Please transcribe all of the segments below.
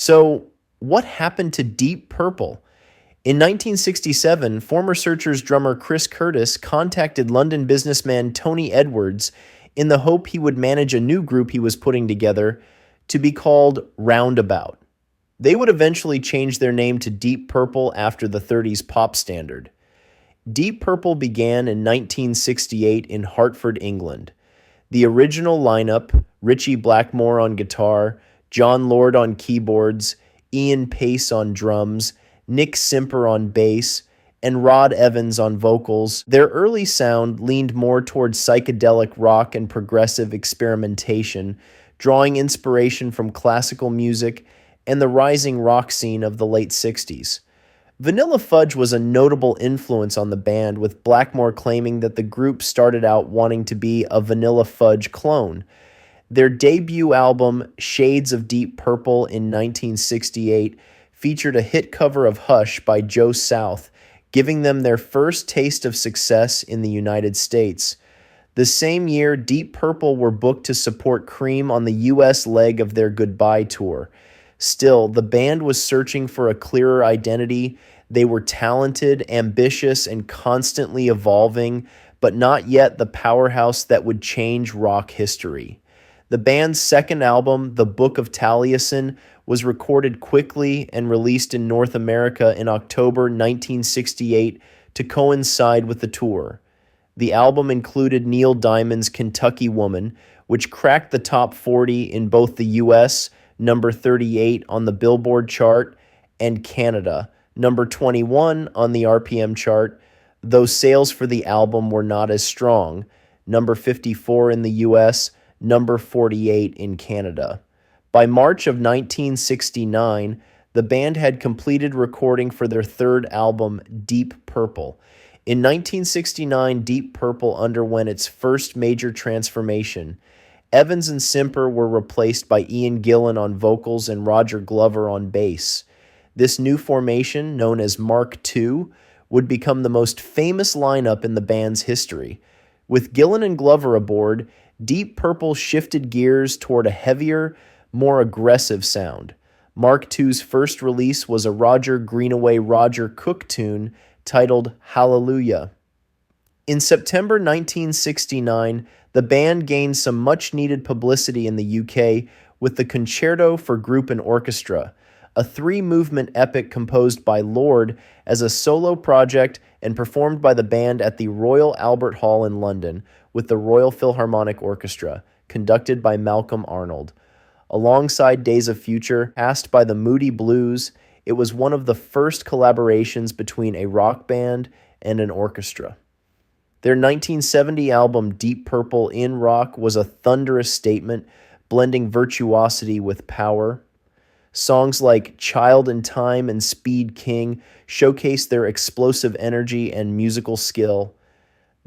So, what happened to Deep Purple? In 1967, former Searchers drummer Chris Curtis contacted London businessman Tony Edwards in the hope he would manage a new group he was putting together to be called Roundabout. They would eventually change their name to Deep Purple after the 30s pop standard. Deep Purple began in 1968 in Hartford, England. The original lineup, Ritchie Blackmore on guitar, John Lord on keyboards, Ian Pace on drums, Nick Simper on bass, and Rod Evans on vocals, their early sound leaned more towards psychedelic rock and progressive experimentation, drawing inspiration from classical music and the rising rock scene of the late 60s. Vanilla Fudge was a notable influence on the band, with Blackmore claiming that the group started out wanting to be a Vanilla Fudge clone. Their debut album, Shades of Deep Purple, in 1968, featured a hit cover of Hush by Joe South, giving them their first taste of success in the United States. The same year, Deep Purple were booked to support Cream on the U.S. leg of their Goodbye tour. Still, the band was searching for a clearer identity. They were talented, ambitious, and constantly evolving, but not yet the powerhouse that would change rock history. The band's second album, The Book of Taliesin, was recorded quickly and released in North America in October 1968 to coincide with the tour. The album included Neil Diamond's Kentucky Woman, which cracked the top 40 in both the U.S., number 38 on the Billboard chart, and Canada, number 21 on the RPM chart, though sales for the album were not as strong, number 54 in the US, number 48 in Canada. By March of 1969, the band had completed recording for their third album, Deep Purple. In 1969, Deep Purple underwent its first major transformation. Evans and Simper were replaced by Ian Gillan on vocals and Roger Glover on bass. This new formation, known as Mark II, would become the most famous lineup in the band's history. With Gillan and Glover aboard, Deep Purple shifted gears toward a heavier, more aggressive sound. Mark II's first release was a Roger Greenaway Roger Cook tune titled Hallelujah. In September 1969, the band gained some much-needed publicity in the UK with the Concerto for Group and Orchestra, a three-movement epic composed by Lord as a solo project and performed by the band at the Royal Albert Hall in London with the Royal Philharmonic Orchestra, conducted by Malcolm Arnold. Alongside Days of Future, cast by the Moody Blues, it was one of the first collaborations between a rock band and an orchestra. Their 1970 album Deep Purple in Rock was a thunderous statement, blending virtuosity with power. Songs like Child in Time and Speed King showcased their explosive energy and musical skill.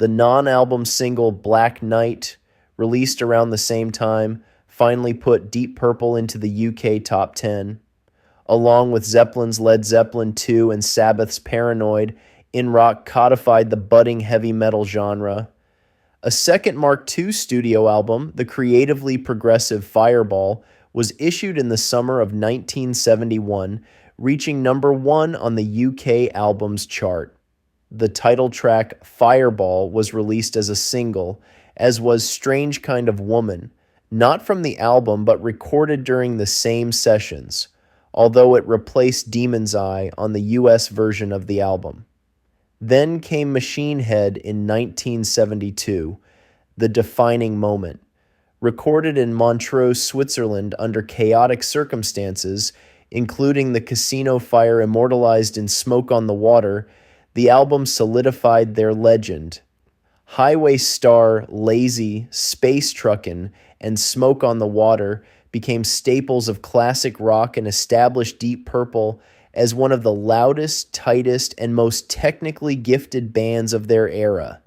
The non-album single Black Knight, released around the same time, finally put Deep Purple into the UK top 10. Along with Zeppelin's Led Zeppelin II and Sabbath's Paranoid, In Rock codified the budding heavy metal genre. A second Mark II studio album, the creatively progressive Fireball, was issued in the summer of 1971, reaching number 1 on the UK albums chart. The title track Fireball was released as a single, as was Strange Kind of Woman, not from the album but recorded during the same sessions, although it replaced Demon's Eye on the US version of the album. Then came Machine Head in 1972, the defining moment. Recorded in Montreux, Switzerland under chaotic circumstances, including the casino fire immortalized in Smoke on the Water, the album solidified their legend. Highway Star, Lazy, Space Truckin', and Smoke on the Water became staples of classic rock and established Deep Purple as one of the loudest, tightest, and most technically gifted bands of their era.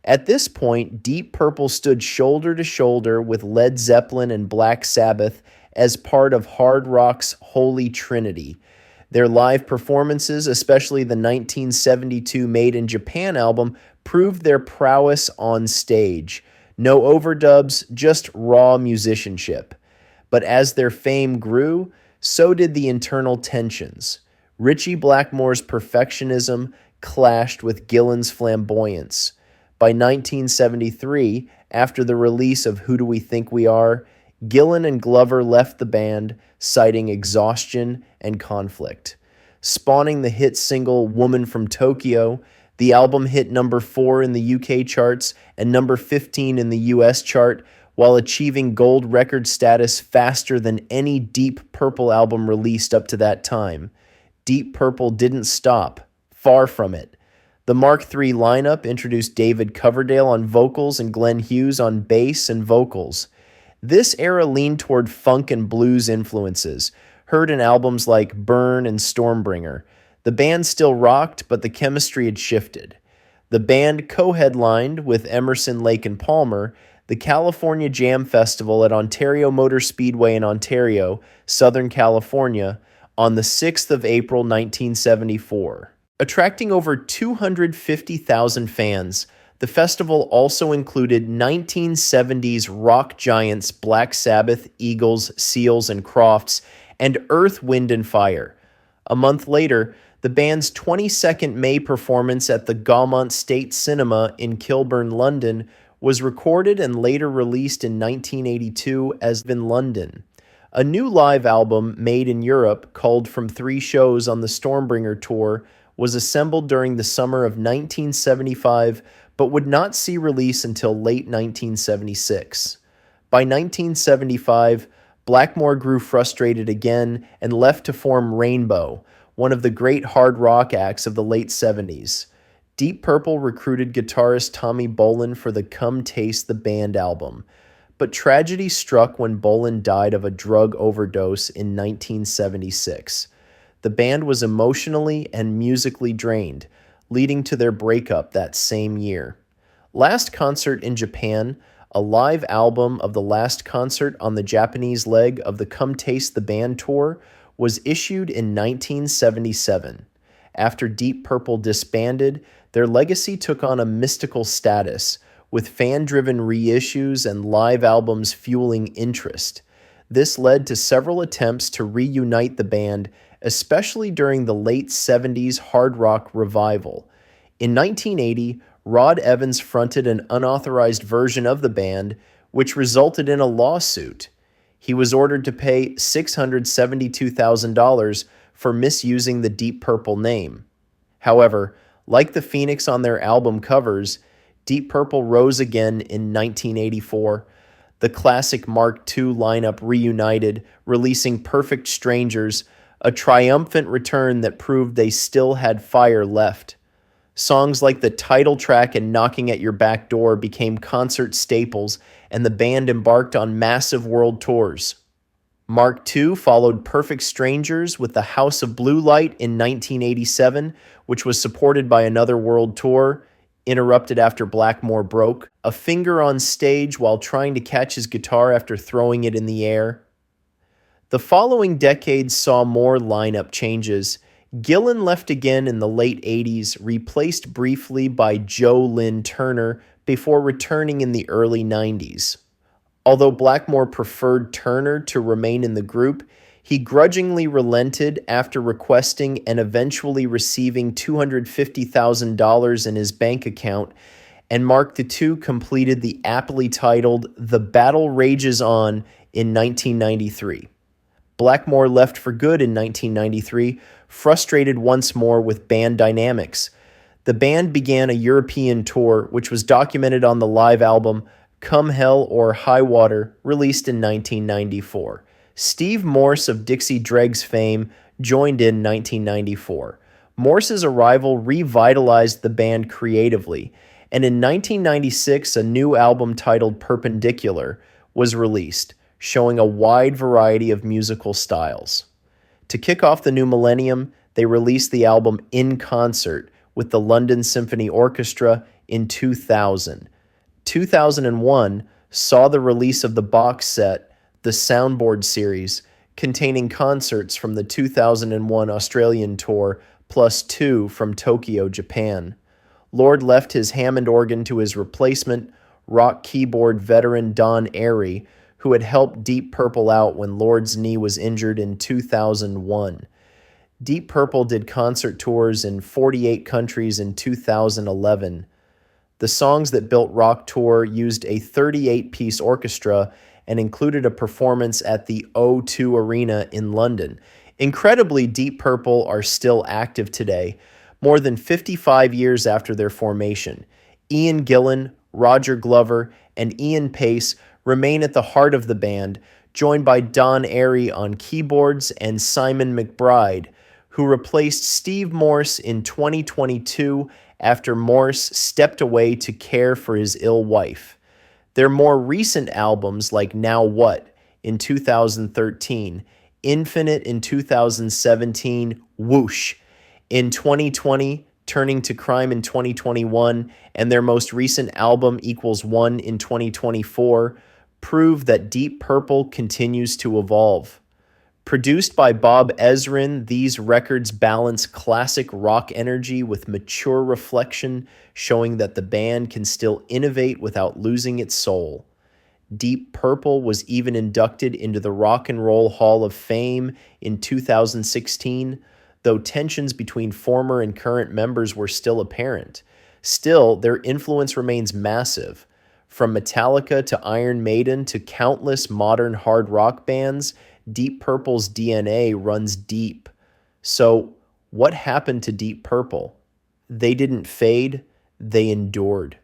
At this point, Deep Purple stood shoulder to shoulder with Led Zeppelin and Black Sabbath as part of hard rock's holy trinity. Their live performances, especially the 1972 Made in Japan album, proved their prowess on stage. No overdubs, just raw musicianship. But as their fame grew, So did the internal tensions. Ritchie Blackmore's perfectionism clashed with Gillan's flamboyance. By 1973, after the release of Who Do We Think We Are, Gillan and Glover left the band, citing exhaustion and conflict, spawning the hit single Woman from Tokyo. The album hit number 4 in the UK charts and number 15 in the US chart, while achieving gold record status faster than any Deep Purple album released up to that time. Deep Purple didn't stop. Far from it. The Mark III lineup introduced David Coverdale on vocals and Glenn Hughes on bass and vocals. This era leaned toward funk and blues influences, heard in albums like Burn and Stormbringer. The band still rocked, but the chemistry had shifted. The band co-headlined with Emerson, Lake and Palmer the California Jam Festival at Ontario Motor Speedway in Ontario, Southern California, on the 6th of April 1974. Attracting over 250,000 fans, the festival also included 1970s rock giants Black Sabbath, Eagles, Seals, and Crofts, and Earth, Wind and Fire. A month later, the band's 22nd May performance at the Gaumont State Cinema in Kilburn, London, was recorded and later released in 1982 as In London. A new live album made in Europe, called From 3 Shows on the Stormbringer Tour, was assembled during the summer of 1975, but would not see release until late 1976. By 1975, Blackmore grew frustrated again and left to form Rainbow, one of the great hard rock acts of the late 70s. Deep Purple recruited guitarist Tommy Bolin for the Come Taste the Band album, but tragedy struck when Bolin died of a drug overdose in 1976. The band was emotionally and musically drained, leading to their breakup that same year. Last Concert in Japan, a live album of the last concert on the Japanese leg of the Come Taste the Band tour, was issued in 1977. After Deep Purple disbanded, their legacy took on a mystical status, with fan-driven reissues and live albums fueling interest. This led to several attempts to reunite the band, especially during the late 70s hard rock revival. In 1980, Rod Evans fronted an unauthorized version of the band, which resulted in a lawsuit. He was ordered to pay $672,000 for misusing the Deep Purple name. However, like the Phoenix on their album covers, Deep Purple rose again in 1984. The classic Mark II lineup reunited, releasing Perfect Strangers, a triumphant return that proved they still had fire left. Songs like the title track and Knocking at Your Back Door became concert staples, and the band embarked on massive world tours. Mark II followed Perfect Strangers with the House of Blue Light in 1987, which was supported by another world tour, interrupted after Blackmore broke, a finger on stage while trying to catch his guitar after throwing it in the air. The following decades saw more lineup changes. Gillan left again in the late 80s, replaced briefly by Joe Lynn Turner before returning in the early 90s. Although Blackmore preferred Turner to remain in the group, he grudgingly relented after requesting and eventually receiving $250,000 in his bank account, and Mark II completed the aptly titled The Battle Rages On in 1993. Blackmore left for good in 1993, frustrated once more with band dynamics. The band began a European tour, which was documented on the live album Come Hell or High Water, released in 1994. Steve Morse of Dixie Dregs fame joined in 1994. Morse's arrival revitalized the band creatively, and in 1996 a new album titled Perpendicular was released, showing a wide variety of musical styles. To kick off the new millennium, they released the album In Concert with the London Symphony Orchestra in 2000. 2001 saw the release of the box set, the Soundboard series, containing concerts from the 2001 Australian tour, plus 2 from Tokyo, Japan. Lord left his Hammond organ to his replacement, rock keyboard veteran Don Airey, who had helped Deep Purple out when Lord's knee was injured in 2001. Deep Purple did concert tours in 48 countries in 2011. The Songs That Built Rock tour used a 38-piece orchestra and included a performance at the O2 Arena in London. Incredibly, Deep Purple are still active today, more than 55 years after their formation. Ian Gillan, Roger Glover, and Ian Pace remain at the heart of the band, joined by Don Airey on keyboards and Simon McBride, who replaced Steve Morse in 2022 after Morse stepped away to care for his ill wife. Their more recent albums, like Now What in 2013, Infinite in 2017, Whoosh in 2020, Turning to Crime in 2021, and their most recent album Equals One in 2024, prove that Deep Purple continues to evolve. Produced by Bob Ezrin, these records balance classic rock energy with mature reflection, showing that the band can still innovate without losing its soul. Deep Purple was even inducted into the Rock and Roll Hall of Fame in 2016, though tensions between former and current members were still apparent. Still, their influence remains massive. From Metallica to Iron Maiden to countless modern hard rock bands, Deep Purple's DNA runs deep. So, what happened to Deep Purple? They didn't fade, they endured.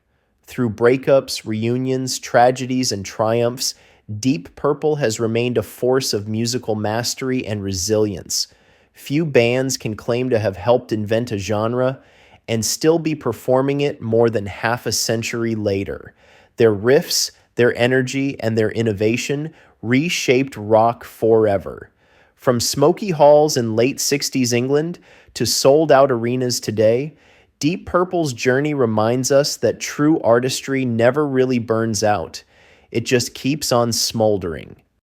Through breakups, reunions, tragedies, and triumphs, Deep Purple has remained a force of musical mastery and resilience. Few bands can claim to have helped invent a genre and still be performing it more than half a century later. Their riffs, their energy, and their innovation reshaped rock forever. From smoky halls in late 60s England to sold-out arenas today, Deep Purple's journey reminds us that true artistry never really burns out. It just keeps on smoldering.